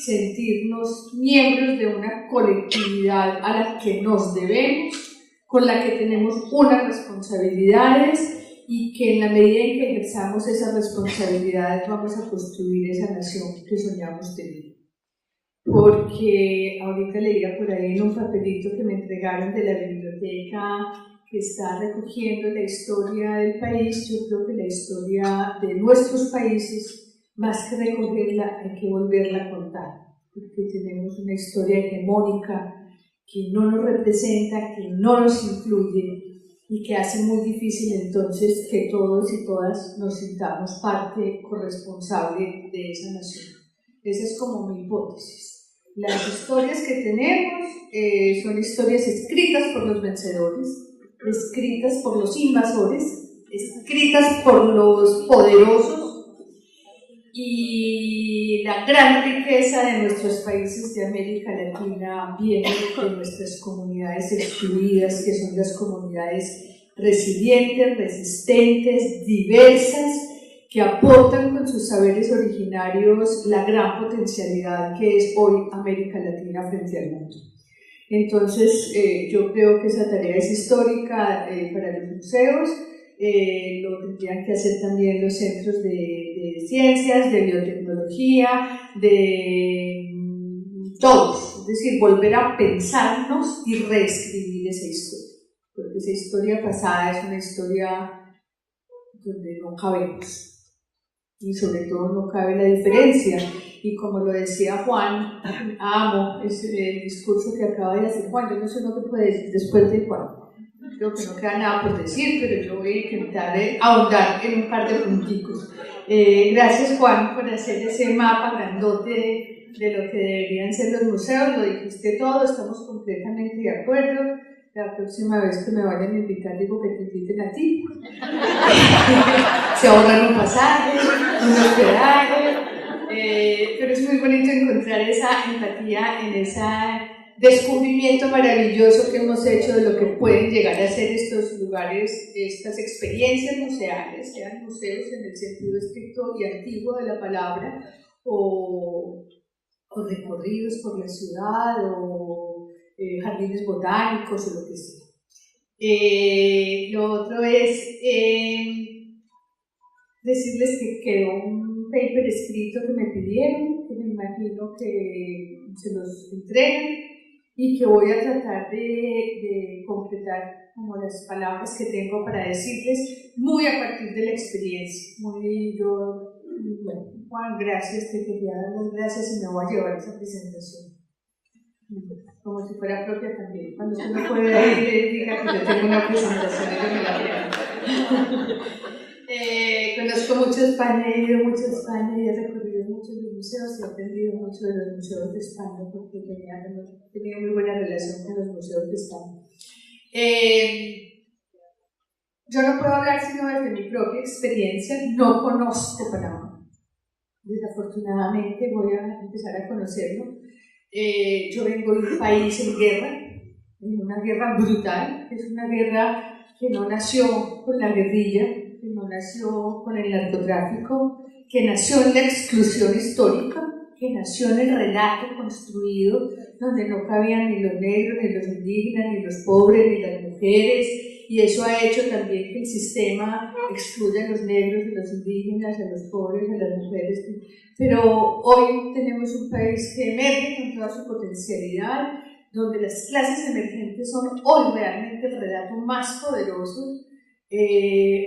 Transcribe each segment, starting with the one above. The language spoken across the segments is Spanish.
sentirnos miembros de una colectividad a la que nos debemos, con la que tenemos unas responsabilidades y que en la medida en que ejerzamos esas responsabilidades vamos a construir esa nación que soñamos tener. Porque ahorita leía por ahí en un papelito que me entregaron de la biblioteca que está recogiendo la historia del país. Yo creo que la historia de nuestros países, más que recogerla, hay que volverla a contar, porque tenemos una historia hegemónica que no nos representa, que no nos incluye y que hace muy difícil entonces que todos y todas nos sintamos parte corresponsable de esa nación. Esa es como mi hipótesis. Las historias que tenemos son historias escritas por los vencedores, escritas por los invasores, escritas por los poderosos, y la gran riqueza de nuestros países de América Latina viene de nuestras comunidades excluidas, que son las comunidades resilientes, resistentes, diversas, que aportan con sus saberes originarios la gran potencialidad que es hoy América Latina frente al mundo. Entonces, yo creo que esa tarea es histórica para los museos. Lo tendrían que hacer también los centros de ciencias, de biotecnología, de todos, es decir, volver a pensarnos y reescribir esa historia, porque esa historia pasada es una historia donde no cabemos y sobre todo no cabe la diferencia. Y como lo decía Juan, amo el discurso que acaba de hacer Juan. Yo no sé lo que puede decir después de Juan. Creo que no queda nada por decir, pero yo voy a intentar ahondar en un par de punticos. Gracias, Juan, por hacer ese mapa grandote de lo que deberían ser los museos. Lo dijiste todo, estamos completamente de acuerdo. La próxima vez que me vayan a invitar, digo que te inviten a ti. Se ahorran un pasaje, un hospedaje. Pero es muy bonito encontrar esa empatía en ese descubrimiento maravilloso que hemos hecho de lo que pueden llegar a ser estos lugares, estas experiencias museales, sean museos en el sentido estricto y antiguo de la palabra, o recorridos por la ciudad, o jardines botánicos, o lo que sea. Lo otro es decirles que quedó un paper escrito que me pidieron, que me imagino que se los entregan, y que voy a tratar de concretar como las palabras que tengo para decirles, muy a partir de la experiencia. Bueno, Juan, gracias, te quería dar las gracias y me voy a llevar esa presentación. Como si fuera propia también. Cuando usted no puede ir, diga que yo tengo una presentación y yo me la veo. Conozco mucho España, he ido mucho a España y he recorrido muchos museos y he aprendido mucho de los museos de España porque tenía muy buena relación con los museos de España. Yo no puedo hablar sino desde mi propia experiencia, no conozco Panamá. Desafortunadamente voy a empezar a conocerlo. Yo vengo de un país en guerra, en una guerra brutal, es una guerra que no nació con la guerrilla, que no nació con el narcotráfico, que nació en la exclusión histórica, que nació en el relato construido donde no cabían ni los negros, ni los indígenas, ni los pobres, ni las mujeres, y eso ha hecho también que el sistema excluya a los negros, a los indígenas, a los pobres, a las mujeres. Pero hoy tenemos un país que emerge con toda su potencialidad, donde las clases emergentes son hoy realmente el relato más poderoso.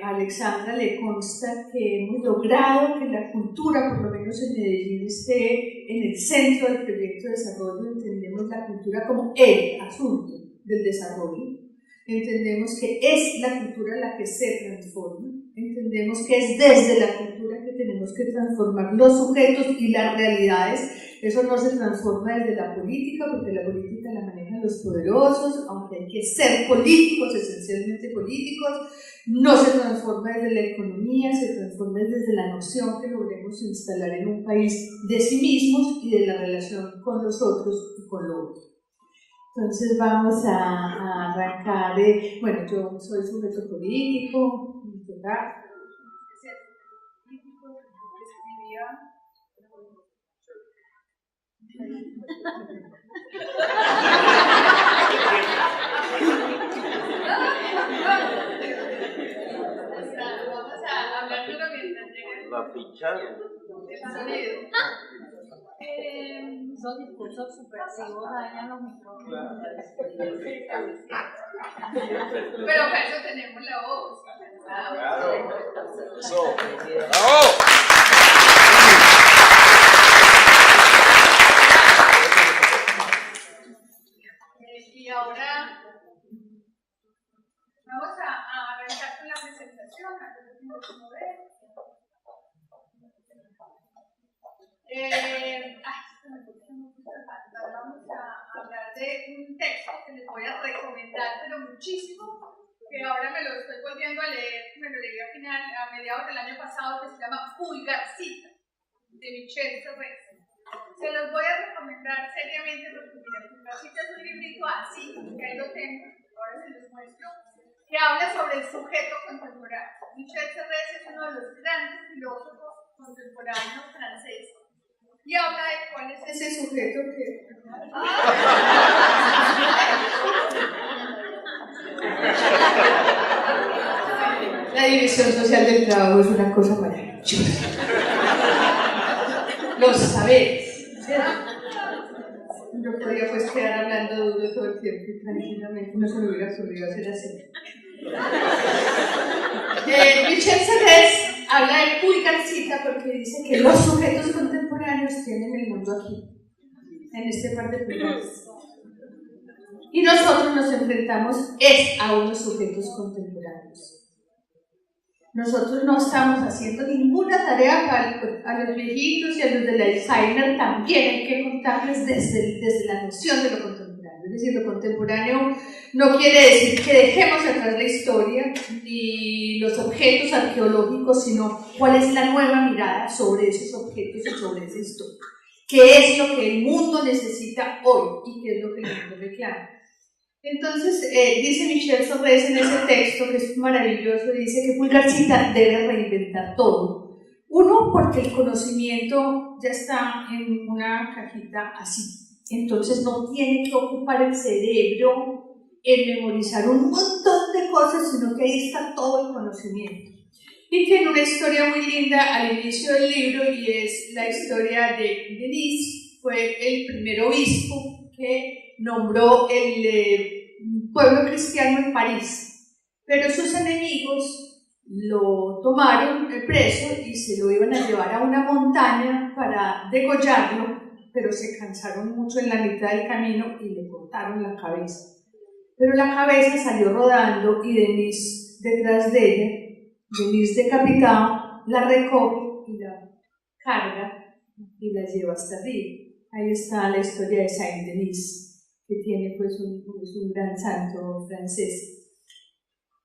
A Alexandra le consta que hemos logrado que la cultura, por lo menos en Medellín, esté en el centro del proyecto de desarrollo. Entendemos la cultura como el asunto del desarrollo. Entendemos que es la cultura la que se transforma. Entendemos que es desde la cultura que tenemos que transformar los sujetos y las realidades. Eso no se transforma desde la política, porque la política la manejan los poderosos, aunque hay que ser políticos, esencialmente políticos. No se transforma desde la economía, se transforma desde la noción que logremos instalar en un país de sí mismos y de la relación con los otros y con lo otro. Entonces vamos a arrancar bueno, yo soy sujeto político, ¿verdad? Vamos a hablar duro mientras llegue La ficharon. el sonido. Esos discursos supresivos dañan los micrófonos. Pero para eso tenemos la voz. Claro. Eso. ¡Bravo! Y ahora vamos a arrancar con la presentación. Vamos a hablar de un texto que les voy a recomendar, pero muchísimo, que ahora me lo estoy volviendo a leer, me lo leí a mediados del año pasado, que se llama Pulgarcita, de Michel Serres. Se los voy a recomendar seriamente porque mira, Pulgarcita es un librito así, que ahí lo tengo, ahora se los muestro, que habla sobre el sujeto contemporáneo. Michel Serres es uno de los grandes filósofos contemporáneos franceses. Y habla de cuál es ese sujeto que... La división social del trabajo es una cosa maravillosa. Los saberes, ¿verdad? Yo podría pues quedar hablando duro todo el tiempo y tranquilamente no se me hubiera ocurrido hacer así. Michel Serres habla de Pulgarcita porque dice que los sujetos contemporáneos tienen el mundo aquí, en este par de pulgares. Y nosotros nos enfrentamos a unos sujetos contemporáneos. Nosotros no estamos haciendo ninguna tarea a los viejitos y a los del Alzheimer también hay que contarles desde la noción de lo contemporáneo. Es decir, lo contemporáneo no quiere decir que dejemos atrás la historia ni los objetos arqueológicos, sino cuál es la nueva mirada sobre esos objetos y sobre esa historia. ¿Qué es lo que el mundo necesita hoy y qué es lo que el mundo reclama? Entonces, dice Michel Serres en ese texto, que es maravilloso, dice que Pulgarcita debe reinventar todo. Uno, porque el conocimiento ya está en una cajita así. Entonces no tiene que ocupar el cerebro en memorizar un montón de cosas, sino que ahí está todo el conocimiento. Y tiene una historia muy linda al inicio del libro y es la historia de Denis. Fue el primer obispo que nombró el pueblo cristiano en París, pero sus enemigos lo tomaron preso y se lo iban a llevar a una montaña para degollarlo, pero se cansaron mucho en la mitad del camino y le cortaron la cabeza. Pero la cabeza salió rodando y Denis detrás de ella, Denis decapitado, la recoge y la carga y la lleva hasta arriba. Ahí está la historia de Saint-Denis, que tiene pues un gran santo francés.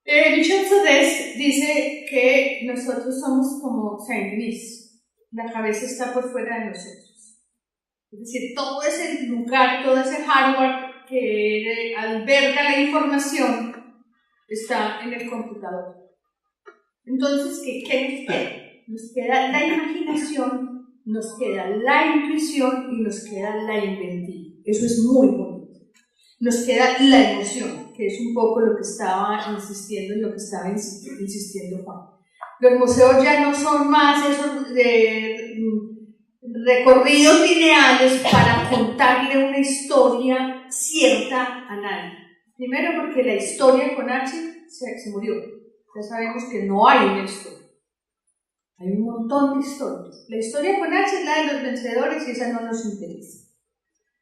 Michel Serres dice que nosotros somos como Saint-Denis, la cabeza está por fuera de nosotros. Es decir, todo ese lugar, todo ese hardware que alberga la información está en el computador. Entonces, ¿qué nos queda? Nos queda la imaginación, nos queda la intuición y nos queda la inventiva. Eso es muy bonito. Nos queda la emoción, que es un poco lo que estaba insistiendo, en lo que estaba insistiendo Juan. Los museos ya no son más esos recorridos lineales para contarle una historia cierta a nadie. Primero porque la historia con H se murió. Ya sabemos que no hay una historia. Hay un montón de historias. La historia con H es la de los vencedores y esa no nos interesa.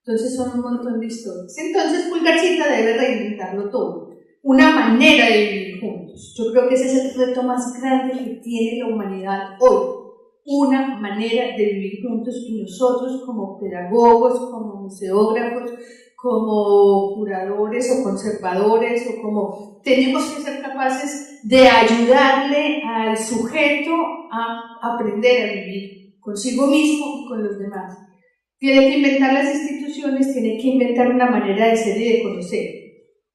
Entonces son un montón de historias. Entonces Pulgarcita debe reinventarlo todo. Una manera de vivir juntos. Yo creo que ese es el reto más grande que tiene la humanidad hoy. Una manera de vivir juntos y nosotros como pedagogos, como museógrafos, como curadores o conservadores o como tenemos que ser capaces de ayudarle al sujeto a aprender a vivir consigo mismo y con los demás. Tiene que inventar las instituciones, tiene que inventar una manera de ser y de conocer.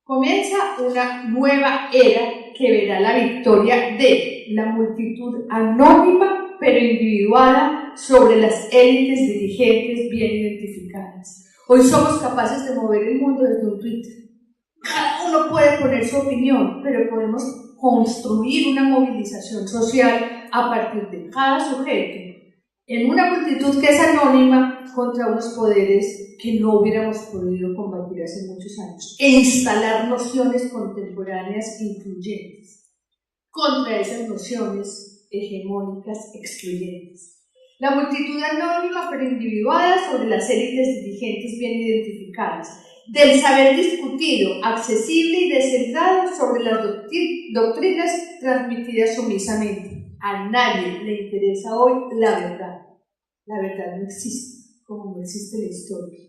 Comienza una nueva era que verá la victoria de la multitud anónima pero individuada, sobre las élites dirigentes bien identificadas. Hoy somos capaces de mover el mundo desde un Twitter. Cada uno puede poner su opinión, pero podemos construir una movilización social a partir de cada sujeto en una multitud que es anónima contra unos poderes que no hubiéramos podido combatir hace muchos años e instalar nociones contemporáneas incluyentes contra esas nociones hegemónicas excluyentes. La multitud anónima pero individuada sobre las élites dirigentes bien identificadas, del saber discutido, accesible y descentrado sobre las doctrinas transmitidas sumisamente. A nadie le interesa hoy la verdad. La verdad no existe, como no existe la historia.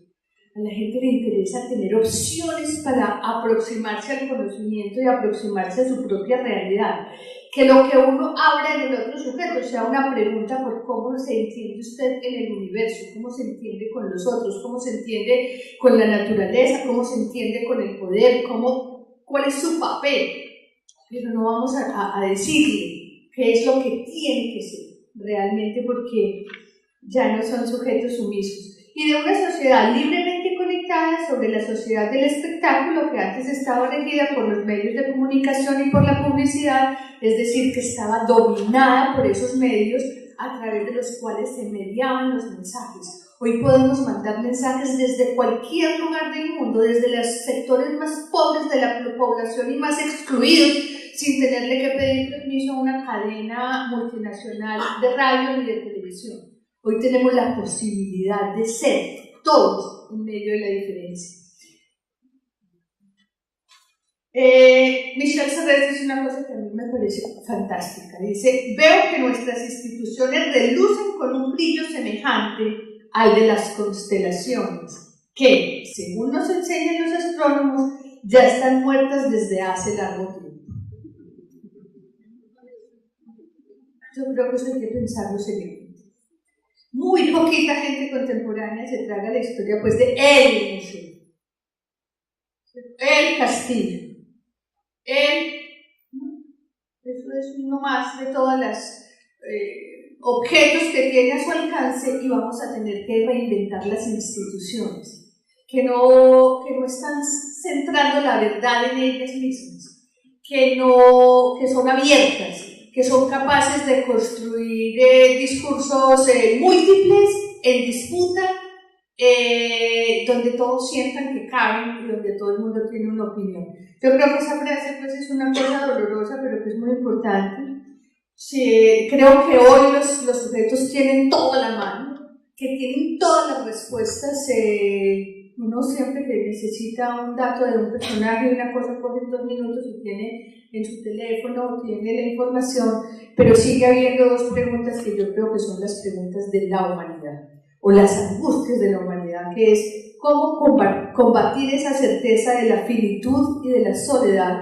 A la gente le interesa tener opciones para aproximarse al conocimiento y aproximarse a su propia realidad. Que lo que uno habla en el otro sujeto sea una pregunta por cómo se entiende usted en el universo, cómo se entiende con los otros, cómo se entiende con la naturaleza, cómo se entiende con el poder, cuál es su papel. Pero no vamos a decirle qué es lo que tiene que ser realmente, porque ya no son sujetos sumisos. Y de una sociedad libremente conectada sobre la sociedad del espectáculo que antes estaba regida por los medios de comunicación y por la publicidad, es decir, que estaba dominada por esos medios a través de los cuales se mediaban los mensajes. Hoy podemos mandar mensajes desde cualquier lugar del mundo, desde los sectores más pobres de la población y más excluidos, sin tenerle que pedir permiso a una cadena multinacional de radio ni de televisión. Hoy tenemos la posibilidad de ser todos en medio de la diferencia. Michel Serres dice una cosa que a mí me parece fantástica. Dice: veo que nuestras instituciones relucen con un brillo semejante al de las constelaciones, que, según nos enseñan los astrónomos, ya están muertas desde hace largo tiempo. Yo creo que eso hay que pensarlo seriamente. Muy poquita gente contemporánea se traga la historia pues de el museo, el castillo, eso es uno más de todas las objetos que tiene a su alcance, y vamos a tener que reinventar las instituciones que no están centrando la verdad en ellas mismas, que son abiertas, que son capaces de construir discursos múltiples, en disputa, donde todos sientan que caben y donde todo el mundo tiene una opinión. Yo creo que esa frase pues, es una cosa dolorosa, pero que es muy importante. Sí, creo que hoy los sujetos tienen toda la mano, que tienen todas las respuestas. Uno siempre que necesita un dato de un personaje, una cosa, coge 2 minutos y tiene en su teléfono, tiene la información, pero sigue habiendo 2 preguntas que yo creo que son las preguntas de la humanidad, o las angustias de la humanidad, que es cómo combatir esa certeza de la finitud y de la soledad.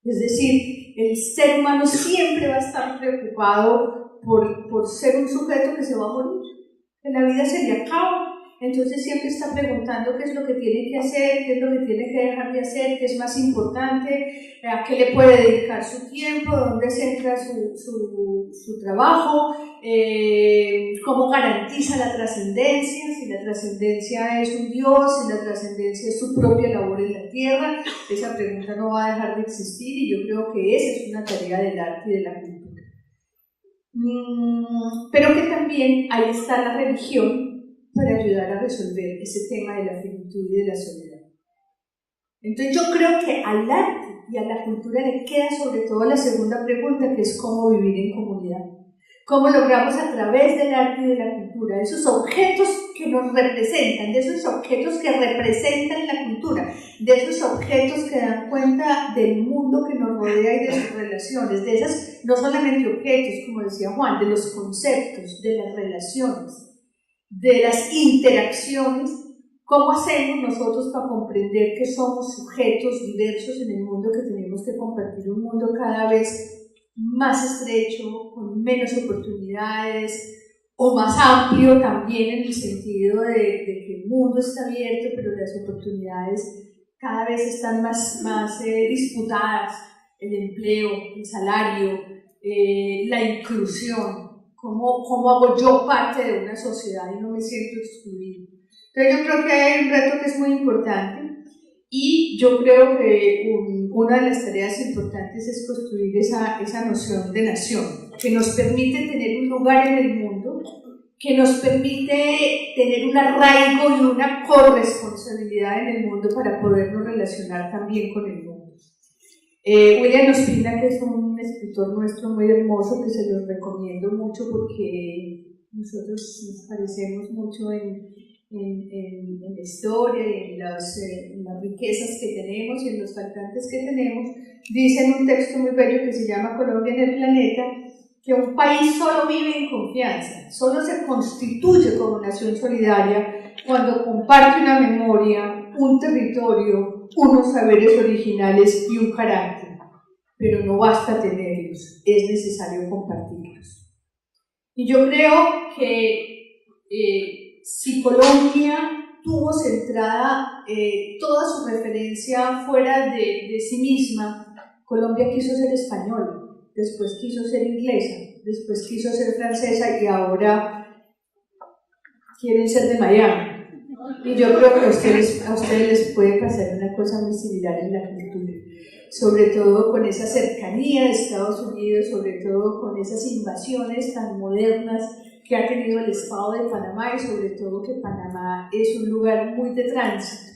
Es decir, el ser humano siempre va a estar preocupado por ser un sujeto que se va a morir, que la vida se le acaba. Entonces siempre está preguntando qué es lo que tiene que hacer, qué es lo que tiene que dejar de hacer, qué es más importante, a qué le puede dedicar su tiempo, dónde centra su trabajo, cómo garantiza la trascendencia, si la trascendencia es un Dios, si la trascendencia es su propia labor en la tierra. Esa pregunta no va a dejar de existir, y yo creo que esa es una tarea del arte y de la cultura. Pero que también ahí está la religión para ayudar a resolver ese tema de la finitud y de la soledad. Entonces yo creo que al arte y a la cultura le queda sobre todo la segunda pregunta, que es cómo vivir en comunidad. Cómo logramos a través del arte y de la cultura, esos objetos que nos representan, de esos objetos que representan la cultura, de esos objetos que dan cuenta del mundo que nos rodea y de sus relaciones, de esas, no solamente objetos, como decía Juan, de los conceptos, de las relaciones, de las interacciones. ¿Cómo hacemos nosotros para comprender que somos sujetos diversos en el mundo, que tenemos que compartir un mundo cada vez más estrecho, con menos oportunidades, o más amplio también en el sentido de que el mundo está abierto, pero las oportunidades cada vez están más disputadas, el empleo, el salario, la inclusión? cómo hago yo parte de una sociedad y no me siento excluido. Entonces yo creo que hay un reto que es muy importante y yo creo que una de las tareas importantes es construir esa noción de nación, que nos permite tener un lugar en el mundo, que nos permite tener un arraigo y una corresponsabilidad en el mundo para podernos relacionar también con el mundo. William Ospina, que es un escritor nuestro muy hermoso, que se los recomiendo mucho porque nosotros nos parecemos mucho en la historia y en las riquezas que tenemos y en los faltantes que tenemos, dice en un texto muy bello que se llama Colombia en el planeta, que un país solo vive en confianza, solo se constituye como nación solidaria cuando comparte una memoria, un territorio, unos saberes originales y un carácter, pero no basta tenerlos, es necesario compartirlos. Y yo creo que si Colombia tuvo centrada toda su referencia fuera de sí misma, Colombia quiso ser española, después quiso ser inglesa, después quiso ser francesa y ahora quieren ser de Miami. Y yo creo que a ustedes les puede pasar una cosa muy similar en la cultura, sobre todo con esa cercanía de Estados Unidos, sobre todo con esas invasiones tan modernas que ha tenido el Estado de Panamá y sobre todo que Panamá es un lugar muy de tránsito.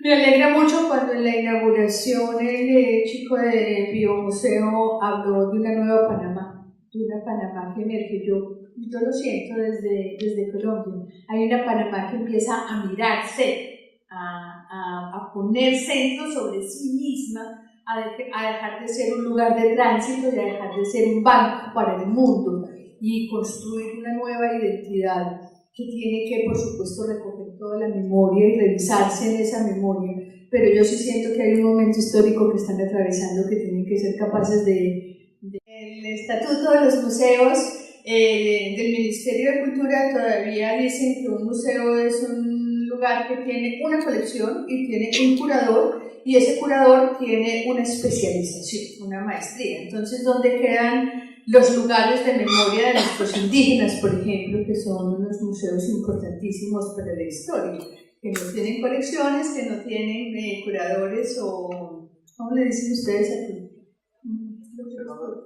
Me alegra mucho cuando en la inauguración el chico de Biomuseo habló de una nueva Panamá, de una Panamá que emerge. Yo lo siento desde Colombia. Hay una Panamá que empieza a mirarse, a poner centro sobre sí misma, a dejar de ser un lugar de tránsito y a dejar de ser un banco para el mundo y construir una nueva identidad que tiene que, por supuesto, recoger toda la memoria y revisarse en esa memoria. Pero yo sí siento que hay un momento histórico que están atravesando que tienen que ser capaces El Estatuto de los Museos del Ministerio de Cultura todavía dicen que un museo es un lugar que tiene una colección y tiene un curador, y ese curador tiene una especialización, una maestría. Entonces, ¿dónde quedan los lugares de memoria de nuestros indígenas, por ejemplo, que son unos museos importantísimos para la historia, que no tienen colecciones, que no tienen curadores o, ¿cómo le dicen ustedes aquí?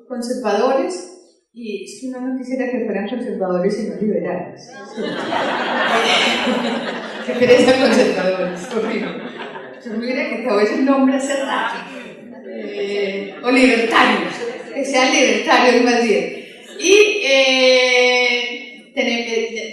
Conservadores? Y es que uno no quisiera que fueran conservadores y no liberales. ¿Qué querés ser conservadores? Horrible. Yo me hubiera quitado ese nombre hace rato. O libertarios. Que sean libertarios más bien. Y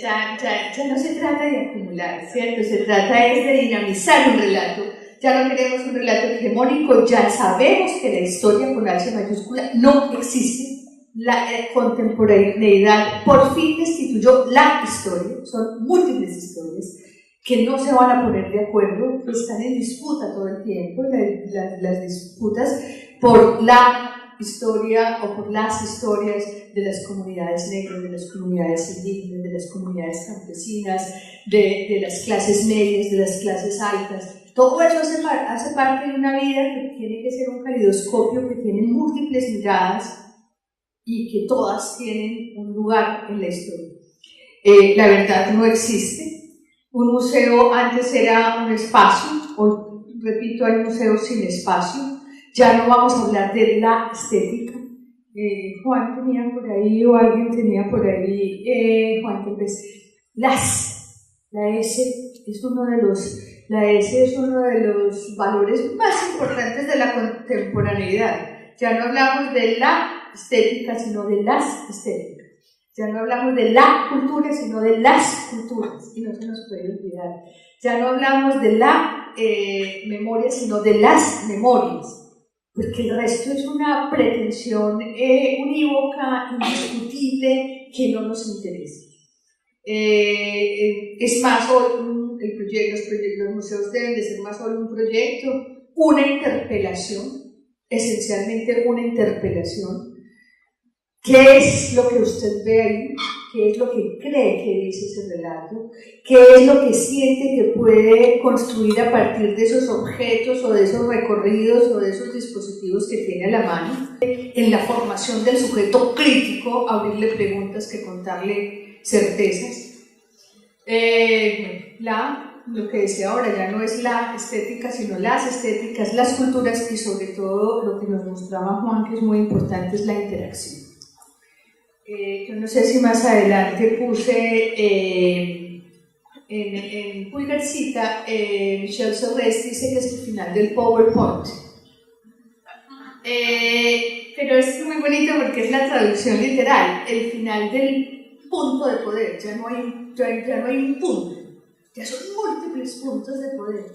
ya no se trata de acumular, ¿cierto? Se trata es de dinamizar un relato. Ya no queremos un relato hegemónico, ya sabemos que la historia con H mayúscula no existe. La contemporaneidad por fin destituyó la historia, son múltiples historias que no se van a poner de acuerdo, que están en disputa todo el tiempo, las disputas por la historia o por las historias de las comunidades negras, de las comunidades indígenas, de las comunidades campesinas, de las clases medias, de las clases altas. Todo eso hace parte de una vida que tiene que ser un calidoscopio, que tiene múltiples miradas y que todas tienen un lugar en la historia. La verdad no existe. Un museo antes era un espacio, hoy, repito, hay museos sin espacio. Ya no vamos a hablar de la estética. Juan tenía por ahí, o alguien tenía por ahí, Juan, tal vez, la S es uno de los valores más importantes de la contemporaneidad. Ya no hablamos de la estética, sino de las estéticas. Ya no hablamos de la cultura, sino de las culturas, y no se nos puede olvidar. Ya no hablamos de la memoria, sino de las memorias, porque el resto es una pretensión unívoca, indiscutible, que no nos interesa. Es más, hoy los museos deben de ser más hoy un proyecto, una interpelación, esencialmente una interpelación. ¿Qué es lo que usted ve ahí? qué es lo que cree que dice ese relato, qué es lo que siente que puede construir a partir de esos objetos o de esos recorridos o de esos dispositivos que tiene a la mano. En la formación del sujeto crítico, abrirle preguntas que contarle certezas. Lo que decía ahora ya no es la estética, sino las estéticas, las culturas y sobre todo lo que nos mostraba Juan, que es muy importante, es la interacción. Yo no sé si más adelante puse en pulgarcita, Michel Serres dice que es el final del PowerPoint. Pero es muy bonito porque es la traducción literal, el final del punto de poder, ya no hay un punto. Ya son múltiples puntos de poder.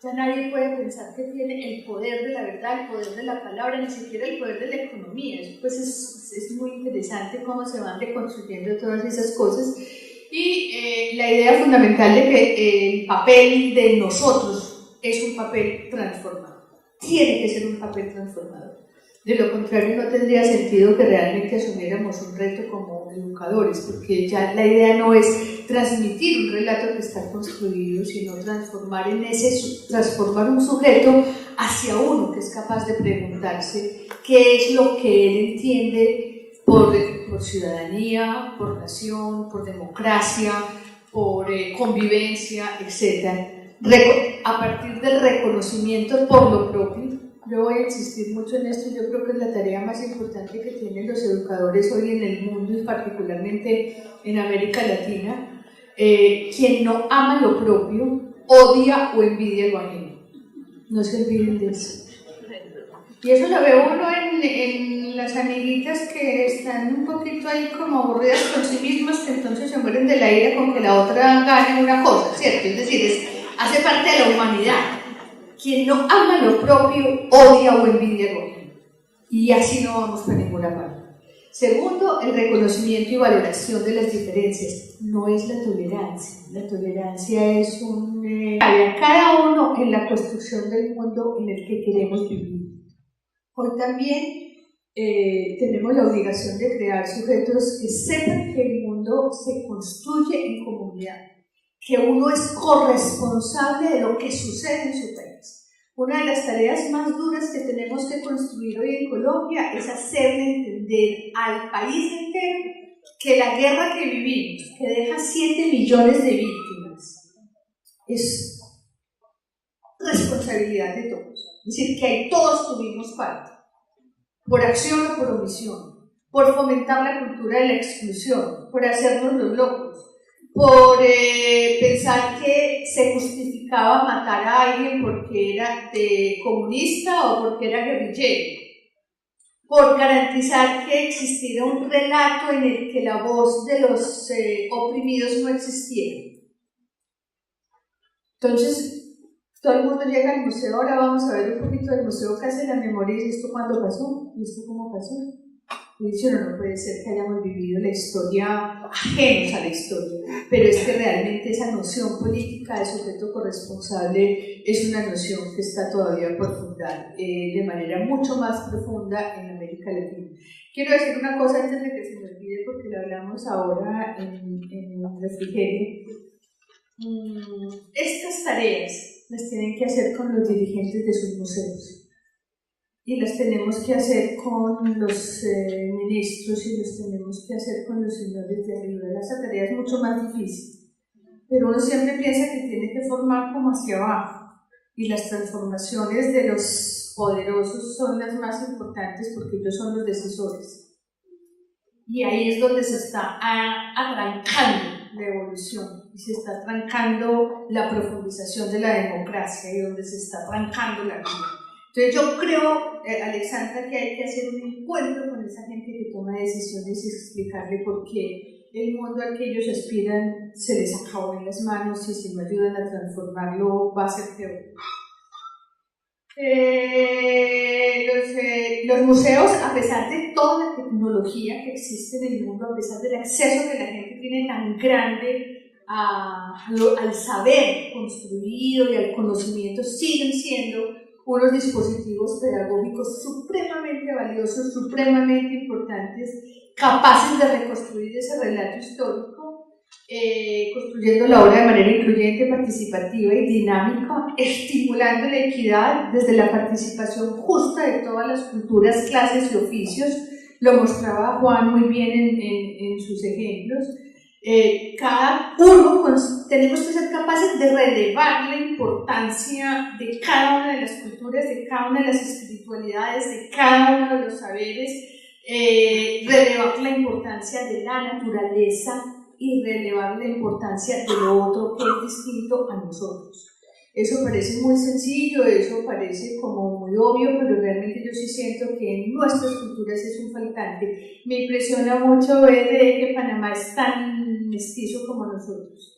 Ya nadie puede pensar que tiene el poder de la verdad, el poder de la palabra, ni siquiera el poder de la economía. Eso pues es muy interesante cómo se van reconstruyendo todas esas cosas. Y la idea fundamental de que el papel de nosotros es un papel transformador. Tiene que ser un papel transformador. De lo contrario, no tendría sentido que realmente asumiéramos un reto como educadores, porque ya la idea no es transmitir un relato que está construido, sino transformar un sujeto hacia uno que es capaz de preguntarse qué es lo que él entiende por ciudadanía, por nación, por democracia, por convivencia, etc. A partir del reconocimiento por lo propio. Yo voy a insistir mucho en esto, yo creo que es la tarea más importante que tienen los educadores hoy en el mundo y particularmente en América Latina. Quien no ama lo propio, odia o envidia lo ajeno. No se olviden de eso. Y eso lo ve uno en las amiguitas que están un poquito ahí como aburridas con sí mismas, que entonces se mueren de la ira con que la otra gane una cosa, ¿cierto? Es decir, hace parte de la humanidad. Quien no ama lo propio, odia o envidia lo ajeno. Y así no vamos para ninguna parte. Segundo, el reconocimiento y valoración de las diferencias. No es la tolerancia. La tolerancia es cada uno en la construcción del mundo en el que queremos vivir. Hoy también tenemos la obligación de crear sujetos que sepan que el mundo se construye en comunidad, que uno es corresponsable de lo que sucede en su país. Una de las tareas más duras que tenemos que construir hoy en Colombia es hacerle entender al país entero que la guerra que vivimos, que deja 7 millones de víctimas, es responsabilidad de todos. Es decir, que ahí todos tuvimos parte, por acción o por omisión, por fomentar la cultura de la exclusión, por hacernos los locos, por pensar que se justificaba matar a alguien porque era comunista o porque era guerrillero, por garantizar que existiera un relato en el que la voz de los oprimidos no existiera. Entonces, todo el mundo llega al museo, ahora vamos a ver un poquito del museo que hace la memoria y esto cuándo pasó, y esto cómo pasó. Y dice, no puede ser que hayamos vivido la historia ajenos a la historia, pero es que realmente esa noción política de sujeto corresponsable es una noción que está todavía por fundar de manera mucho más profunda en América Latina. Quiero decir una cosa antes de que se me olvide, porque lo hablamos ahora en refrigerio. Estas tareas las tienen que hacer con los dirigentes de sus museos. Y las tenemos que hacer con los ministros y las tenemos que hacer con los señores de arriba. Esa tarea es mucho más difícil, pero uno siempre piensa que tiene que formar como hacia abajo, y las transformaciones de los poderosos son las más importantes porque ellos son los decisores. Y ahí es donde se está atrancando la evolución, y se está atrancando la profundización de la democracia, y donde se está atrancando la vida. Entonces yo creo, Alexandra, que hay que hacer un encuentro con esa gente que toma decisiones y explicarle por qué el mundo al que ellos aspiran se les acabó en las manos, y si no ayudan a transformarlo va a ser peor. Los museos, a pesar de toda la tecnología que existe en el mundo, a pesar del acceso que la gente tiene tan grande al saber construido y al conocimiento, siguen siendo unos dispositivos pedagógicos supremamente valiosos, supremamente importantes, capaces de reconstruir ese relato histórico, construyendo la obra de manera incluyente, participativa y dinámica, estimulando la equidad desde la participación justa de todas las culturas, clases y oficios. Lo mostraba Juan muy bien en sus ejemplos. Cada uno tenemos que ser capaces de relevar la importancia de cada una de las culturas, de cada una de las espiritualidades, de cada uno de los saberes, relevar la importancia de la naturaleza y relevar la importancia de lo otro que es distinto a nosotros. Eso parece muy sencillo, eso parece como muy obvio, pero realmente yo sí siento que en nuestras culturas es un faltante. Me impresiona mucho ver que Panamá es tan mestizo como nosotros.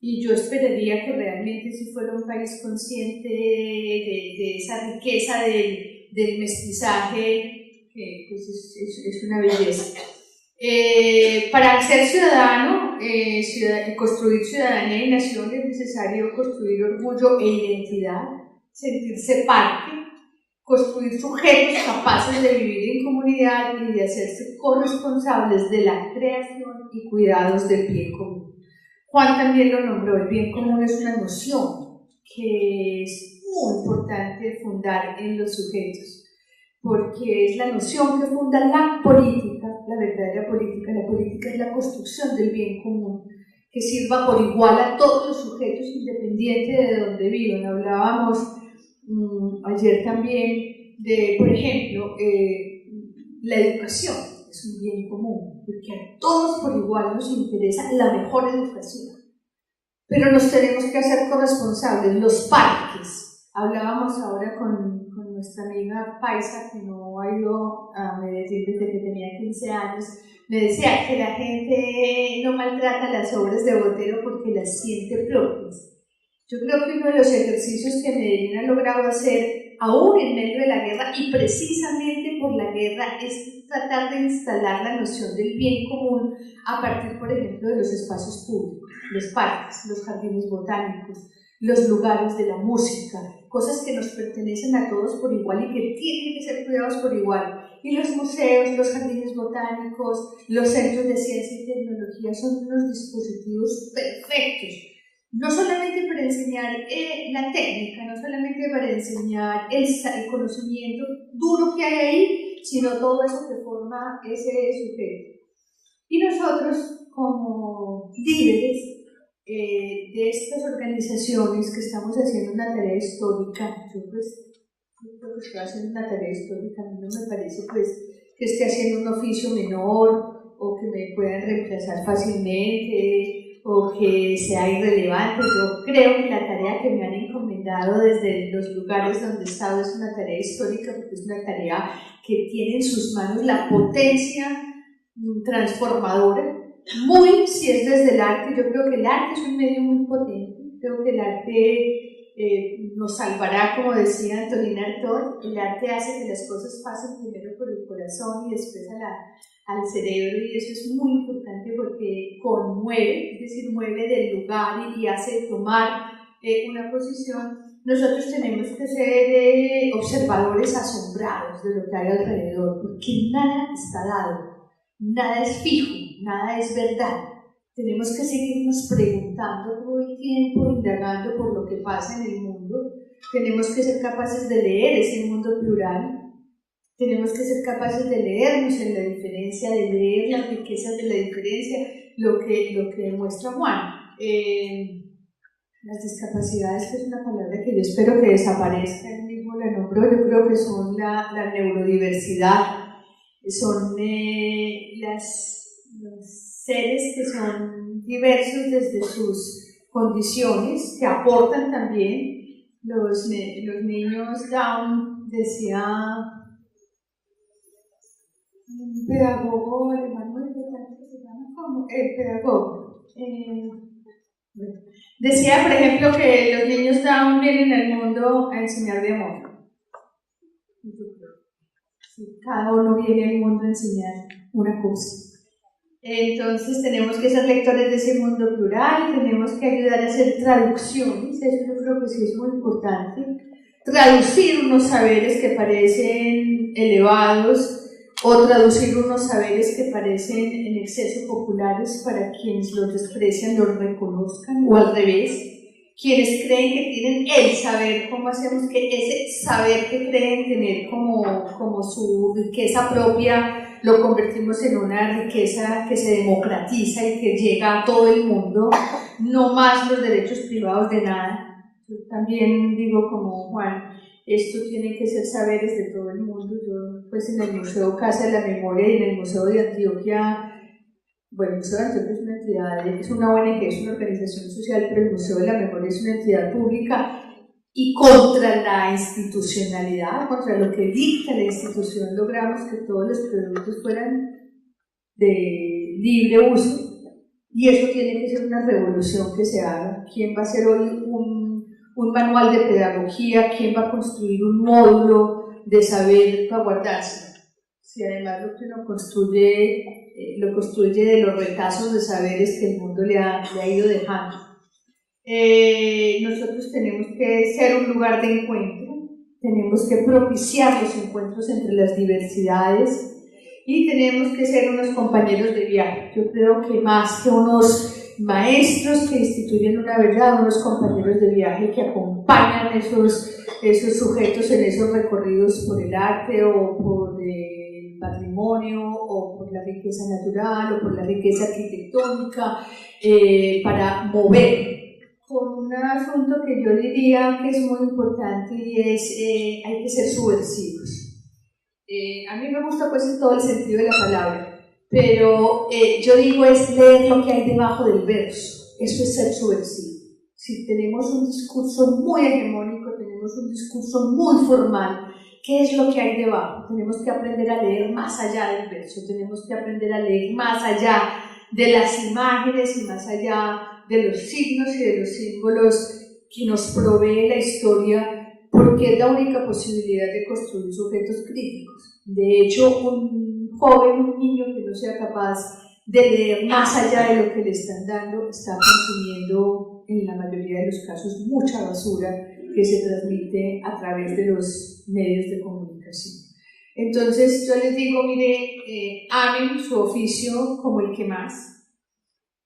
Y yo esperaría que realmente si fuera un país consciente de esa riqueza del mestizaje, que pues es una belleza. Para ser ciudadano, construir ciudadanía y nación es necesario construir orgullo e identidad, sentirse parte, construir sujetos capaces de vivir en comunidad y de hacerse corresponsables de la creación y cuidados del bien común. Juan también lo nombró, el bien común es una noción que es muy importante fundar en los sujetos, porque es la noción que funda la política, la verdadera política. La política es la construcción del bien común, que sirva por igual a todos los sujetos independiente de donde vivan. Hablábamos ayer también de, por ejemplo, la educación es un bien común, porque a todos por igual nos interesa la mejor educación, pero nos tenemos que hacer corresponsables. Los parques, hablábamos ahora con nuestra amiga Paisa, que no ha ido a Medellín desde que tenía 15 años, me decía que la gente no maltrata las obras de Botero porque las siente propias. Yo creo que uno de los ejercicios que Medellín ha logrado hacer, aún en medio de la guerra, y precisamente por la guerra, es tratar de instalar la noción del bien común a partir, por ejemplo, de los espacios públicos, los parques, los jardines botánicos, los lugares de la música, cosas que nos pertenecen a todos por igual y que tienen que ser cuidados por igual. Y los museos, los jardines botánicos, los centros de ciencia y tecnología son unos dispositivos perfectos, no solamente para enseñar la técnica, no solamente para enseñar el conocimiento duro que hay ahí, sino todo eso que forma ese sujeto. Y nosotros, como líderes de estas organizaciones que estamos haciendo una tarea histórica, yo creo que estoy haciendo una tarea histórica, a mí no me parece pues que esté haciendo un oficio menor o que me puedan reemplazar fácilmente o que sea irrelevante. Yo creo que la tarea que me han encomendado desde los lugares donde he estado es una tarea histórica, porque es una tarea que tiene en sus manos la potencia transformadora. Muy, si es desde el arte, yo creo que el arte es un medio muy potente, creo que el arte nos salvará, como decía Antonina Artaud. El arte hace que las cosas pasen primero por el corazón y después al cerebro, y eso es muy importante porque conmueve, es decir, mueve del lugar y hace tomar una posición. Nosotros tenemos que ser observadores asombrados de lo que hay alrededor, porque nada está dado, nada es fijo, nada es verdad. Tenemos que seguirnos preguntando todo el tiempo, indagando por lo que pasa en el mundo. Tenemos que ser capaces de leer ese mundo plural. Tenemos que ser capaces de leernos en la diferencia, de leer las riquezas de la diferencia, lo que demuestra Juan. Las discapacidades, que es una palabra que yo espero que desaparezca, él mismo la nombró, yo creo que son la neurodiversidad, son los seres que son diversos desde sus condiciones, que aportan también. Los niños Down, decía un pedagogo alemán muy importante que se llama como el pedagogo. Decía, por ejemplo, que los niños Down vienen al mundo a enseñar de amor. Cada uno viene al mundo a enseñar una cosa. Entonces tenemos que ser lectores de ese mundo plural, tenemos que ayudar a hacer traducciones, eso yo creo que sí es muy importante. traducir unos saberes que parecen elevados o traducir unos saberes que parecen en exceso populares para quienes los desprecian los reconozcan, o al revés, quienes creen que tienen el saber, ¿cómo hacemos que ese saber que creen tener como su riqueza propia lo convertimos en una riqueza que se democratiza y que llega a todo el mundo, no más los derechos privados de nada? Yo también digo como Juan, esto tiene que ser saberes de todo el mundo. Yo pues en el Museo Casa de la Memoria y en el Museo de Antioquia, bueno, el Museo de Antioquia es una entidad, es una ONG, es una organización social, pero el Museo de la Memoria es una entidad pública, y contra la institucionalidad, contra lo que dicta la institución, logramos que todos los productos fueran de libre uso, y eso tiene que ser una revolución que se haga. ¿Quién va a hacer hoy un manual de pedagogía? ¿Quién va a construir un módulo de saber para guardarse? Si además lo que uno construye, lo construye de los retazos de saberes que el mundo le ha ido dejando. Nosotros tenemos que ser un lugar de encuentro, tenemos que propiciar los encuentros entre las diversidades y tenemos que ser unos compañeros de viaje. Yo creo que más que unos maestros que instituyen una verdad, unos compañeros de viaje que acompañan esos sujetos en esos recorridos por el arte o por el patrimonio o por la riqueza natural o por la riqueza arquitectónica, para mover con un asunto que yo diría que es muy importante, y es hay que ser subversivos. A mí me gusta pues en todo el sentido de la palabra, pero yo digo es leer lo que hay debajo del verso. Eso es ser subversivo. Si tenemos un discurso muy hegemónico, tenemos un discurso muy formal, ¿qué es lo que hay debajo? Tenemos que aprender a leer más allá del verso, tenemos que aprender a leer más allá de las imágenes y más allá de los signos y de los símbolos que nos provee la historia, porque es la única posibilidad de construir sujetos críticos. De hecho, un joven, un niño que no sea capaz de leer más allá de lo que le están dando, está consumiendo en la mayoría de los casos mucha basura que se transmite a través de los medios de comunicación. Entonces yo les digo, mire, amen su oficio como el que más,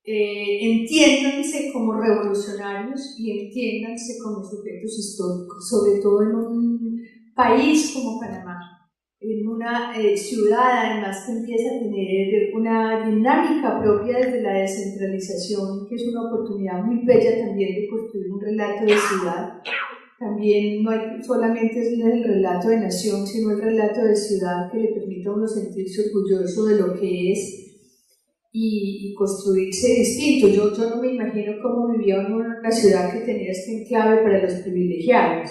entiéndanse como revolucionarios y entiéndanse como sujetos históricos, sobre todo en un país como Panamá, en una ciudad además que empieza a tener una dinámica propia desde la descentralización, que es una oportunidad muy bella también de construir un relato de ciudad. También no hay solamente el relato de nación, sino el relato de ciudad que le permita a uno sentirse orgulloso de lo que es y construirse distinto. Yo no me imagino cómo vivía en una ciudad que tenía este enclave para los privilegiados,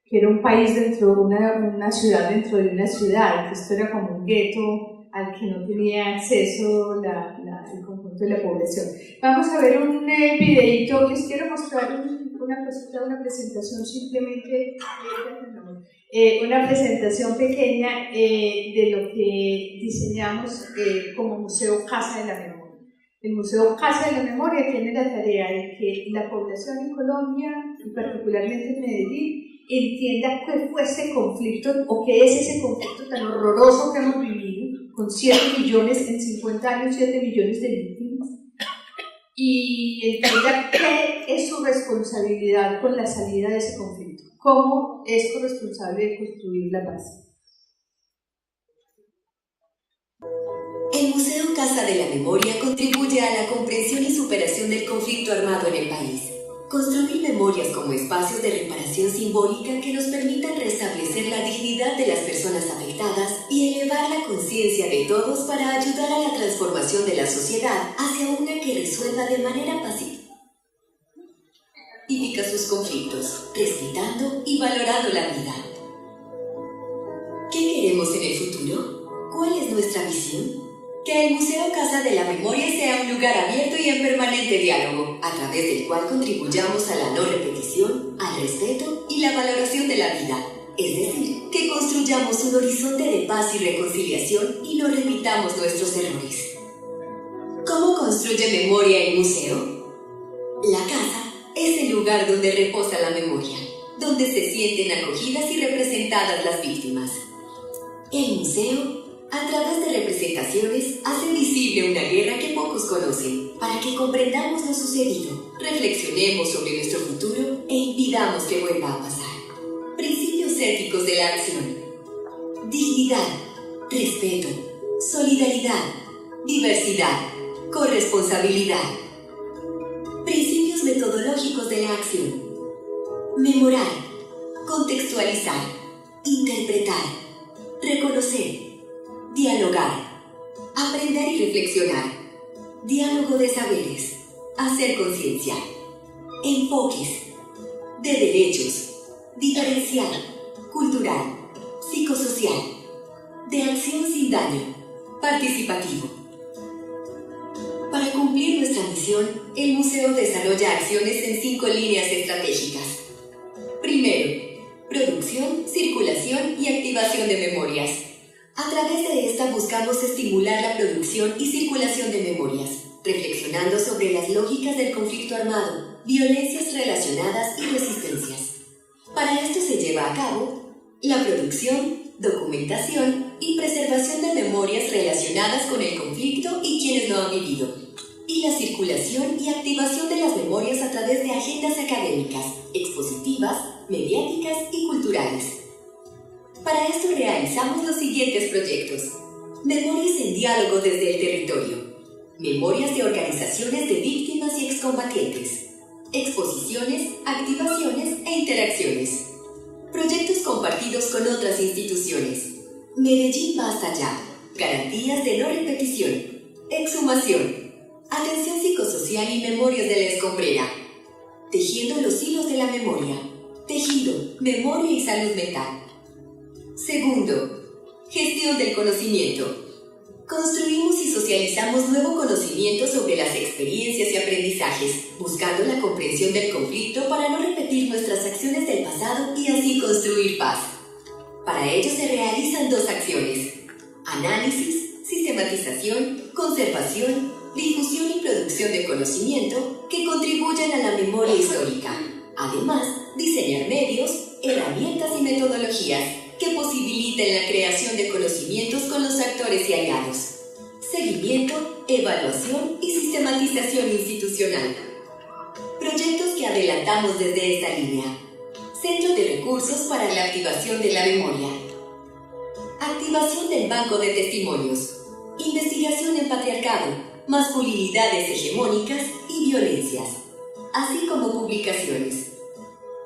que era un país dentro de una ciudad dentro de una ciudad, que esto era como un gueto al que no tenía acceso el conjunto de la población. Vamos a ver un videíto. Les quiero mostrar una presentación simplemente, una presentación pequeña de lo que diseñamos como Museo Casa de la Memoria. El Museo Casa de la Memoria tiene la tarea de que la población en Colombia, y particularmente en Medellín, entienda qué fue ese conflicto o qué es ese conflicto tan horroroso que hemos vivido, con 7 millones, en 50 años, 7 millones de víctimas, y entienda qué es su responsabilidad con la salida de ese conflicto, cómo es corresponsable de construir la paz. El Museo Casa de la Memoria contribuye a la comprensión y superación del conflicto armado en el país. Construir memorias como espacios de reparación simbólica que nos permitan restablecer la dignidad de las personas afectadas y elevar la conciencia de todos para ayudar a la transformación de la sociedad hacia una que resuelva de manera pacífica sus conflictos, respetando y valorando la vida. ¿Qué queremos en el futuro? ¿Cuál es nuestra visión? Que el Museo Casa de la Memoria sea un lugar abierto y en permanente diálogo, a través del cual contribuyamos a la no repetición, al respeto y la valoración de la vida. Es decir, que construyamos un horizonte de paz y reconciliación y no repitamos nuestros errores. ¿Cómo construye memoria el museo? La casa es el lugar donde reposa la memoria. donde se sienten acogidas y representadas las víctimas. El museo, a través de representaciones, hace visible una guerra que pocos conocen, para que comprendamos lo sucedido, reflexionemos sobre nuestro futuro e impidamos que vuelva a pasar. Principios éticos de la acción: dignidad, respeto, solidaridad, diversidad, corresponsabilidad. Principios metodológicos de la acción: memorar, contextualizar, interpretar, reconocer, dialogar, aprender y reflexionar, diálogo de saberes, hacer conciencia, enfoques, de derechos, diferencial, cultural, psicosocial, de acción sin daño, participativo. Para cumplir nuestra misión, el museo desarrolla acciones en 5 líneas estratégicas. Primero, producción, circulación y activación de memorias. A través de esta buscamos estimular la producción y circulación de memorias, reflexionando sobre las lógicas del conflicto armado, violencias relacionadas y resistencias. Para esto se lleva a cabo la producción, documentación y preservación de memorias relacionadas con el conflicto y quienes lo han vivido, y la circulación y activación de las memorias a través de agendas académicas, expositivas, mediáticas y culturales. Para esto realizamos los siguientes proyectos: memorias en diálogo desde el territorio, memorias de organizaciones de víctimas y excombatientes, exposiciones, activaciones e interacciones, proyectos compartidos con otras instituciones: Medellín Basta Ya, garantías de no repetición, exhumación, atención psicosocial y memorias de la escombrera, tejiendo los hilos de la memoria, tejido, memoria y salud mental. Segundo, gestión del conocimiento. Construimos y socializamos nuevo conocimiento sobre las experiencias y aprendizajes, buscando la comprensión del conflicto para no repetir nuestras acciones del pasado y así construir paz. Para ello se realizan 2 acciones: análisis, sistematización, conservación, difusión y producción de conocimiento que contribuyan a la memoria histórica. Además, diseñar medios, herramientas y metodologías que posibiliten la creación de conocimientos con los actores y aliados. Seguimiento, evaluación y sistematización institucional. Proyectos que adelantamos desde esta línea. Centro de recursos para la activación de la memoria. Activación del banco de testimonios. Investigación en patriarcado, masculinidades hegemónicas y violencias, así como publicaciones.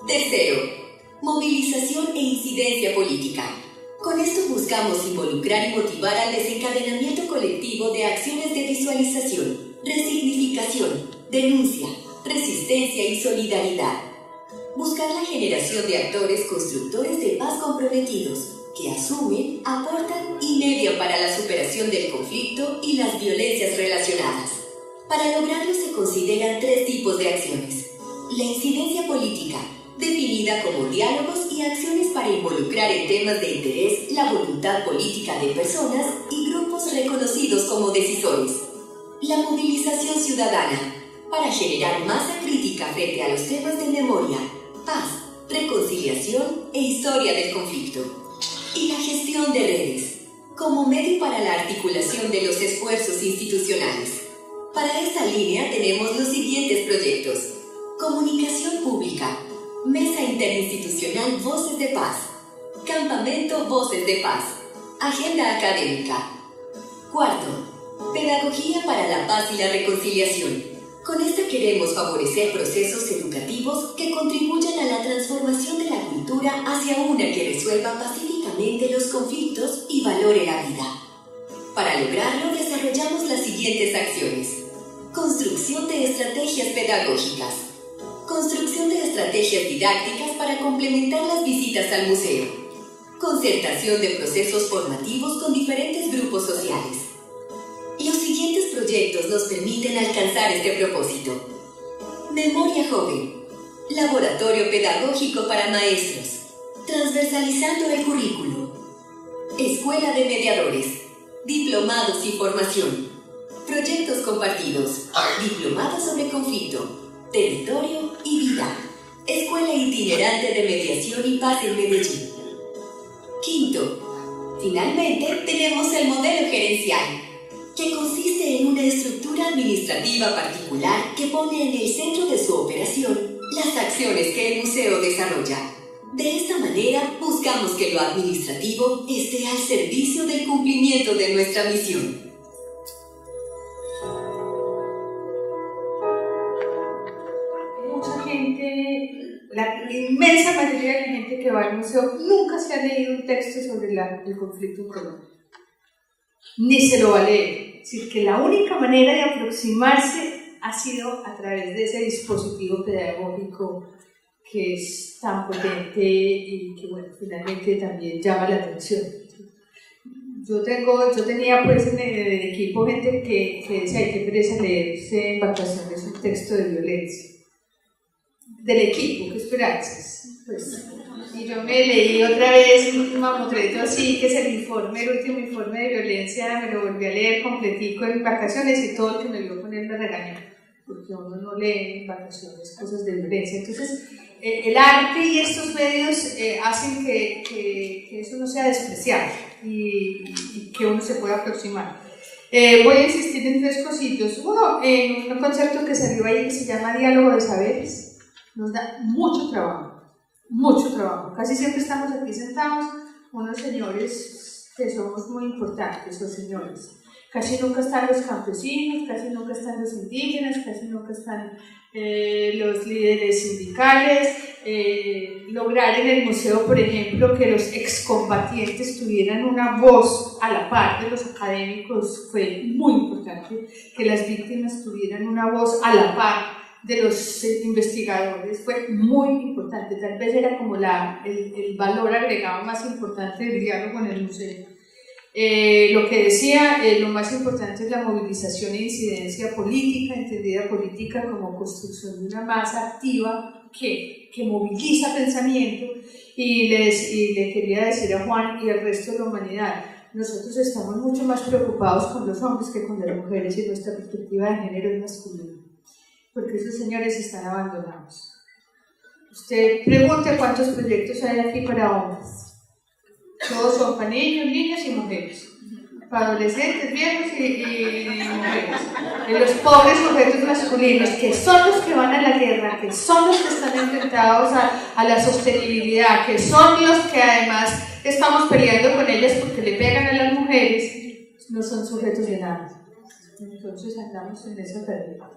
Tercero, movilización e incidencia política. Con esto buscamos involucrar y motivar al desencadenamiento colectivo de acciones de visualización, resignificación, denuncia, resistencia y solidaridad. Buscar la generación de actores constructores de paz comprometidos, que asumen, aportan y median para la superación del conflicto y las violencias relacionadas. Para lograrlo se consideran 3 tipos de acciones: la incidencia política, definida como diálogos y acciones para involucrar en temas de interés la voluntad política de personas y grupos reconocidos como decisores. La movilización ciudadana, para generar masa crítica frente a los temas de memoria, paz, reconciliación e historia del conflicto. Y la gestión de redes, como medio para la articulación de los esfuerzos institucionales. Para esta línea tenemos los siguientes proyectos: comunicación pública, Mesa Interinstitucional Voces de Paz, Campamento Voces de Paz, Agenda Académica. Cuarto, Pedagogía para la Paz y la Reconciliación. Con esta queremos favorecer procesos educativos que contribuyan a la transformación de la cultura hacia una que resuelva pacíficamente los conflictos y valore la vida. Para lograrlo desarrollamos las siguientes acciones: construcción de estrategias pedagógicas, construcción de estrategias didácticas para complementar las visitas al museo, concertación de procesos formativos con diferentes grupos sociales. Los siguientes proyectos nos permiten alcanzar este propósito: Memoria Joven, Laboratorio Pedagógico para Maestros, transversalizando el currículo, Escuela de Mediadores, Diplomados y Formación, Proyectos Compartidos, Diplomados sobre Conflicto, Territorio y Vida, escuela itinerante de mediación y paz en Medellín. Quinto, finalmente tenemos el modelo gerencial, que consiste en una estructura administrativa particular que pone en el centro de su operación las acciones que el museo desarrolla. De esta manera, buscamos que lo administrativo esté al servicio del cumplimiento de nuestra misión. Mucha gente, la inmensa mayoría de la gente que va al museo nunca se ha leído un texto sobre el conflicto en Colombia. Ni se lo va a leer. Es decir, que la única manera de aproximarse ha sido a través de ese dispositivo pedagógico que es tan potente y que, bueno, finalmente también llama la atención. Yo tenía pues en el equipo gente que decía, ay, qué pereza leerse en vacaciones un texto de violencia. Del equipo, qué esperanzas. Pues, y yo me leí otra vez un mamotreto así, que es el último informe de violencia, me lo volví a leer completico en vacaciones y todo el que me vio con él me regañó, porque uno no lee en vacaciones cosas de violencia. Entonces, el arte y estos medios hacen que eso no sea despreciable y que uno se pueda aproximar. Voy a insistir en tres cositos. Uno, en un concepto que salió ahí que se llama diálogo de saberes, nos da mucho trabajo, mucho trabajo. Casi siempre estamos aquí sentados unos señores que somos muy importantes, los señores. Casi nunca están los campesinos, casi nunca están los indígenas, casi nunca están los líderes sindicales. Lograr en el museo, por ejemplo, que los excombatientes tuvieran una voz a la par de los académicos fue muy importante, que las víctimas tuvieran una voz a la par de los investigadores fue muy importante. Tal vez era como el valor agregado más importante del diálogo en el museo. Lo que decía, lo más importante es la movilización e incidencia política, entendida política como construcción de una masa activa que moviliza pensamiento. Y le quería decir a Juan y al resto de la humanidad, nosotros estamos mucho más preocupados con los hombres que con las mujeres y nuestra perspectiva de género es masculina, porque esos señores están abandonados. Usted pregunte cuántos proyectos hay aquí para hombres. Todos son para niños, niñas y mujeres, para adolescentes, viejos y mujeres. De los pobres sujetos masculinos, que son los que van a la guerra, que son los que están enfrentados a la sostenibilidad, que son los que además estamos peleando con ellas porque le pegan a las mujeres, no son sujetos de nada. Entonces andamos en esa pérdida.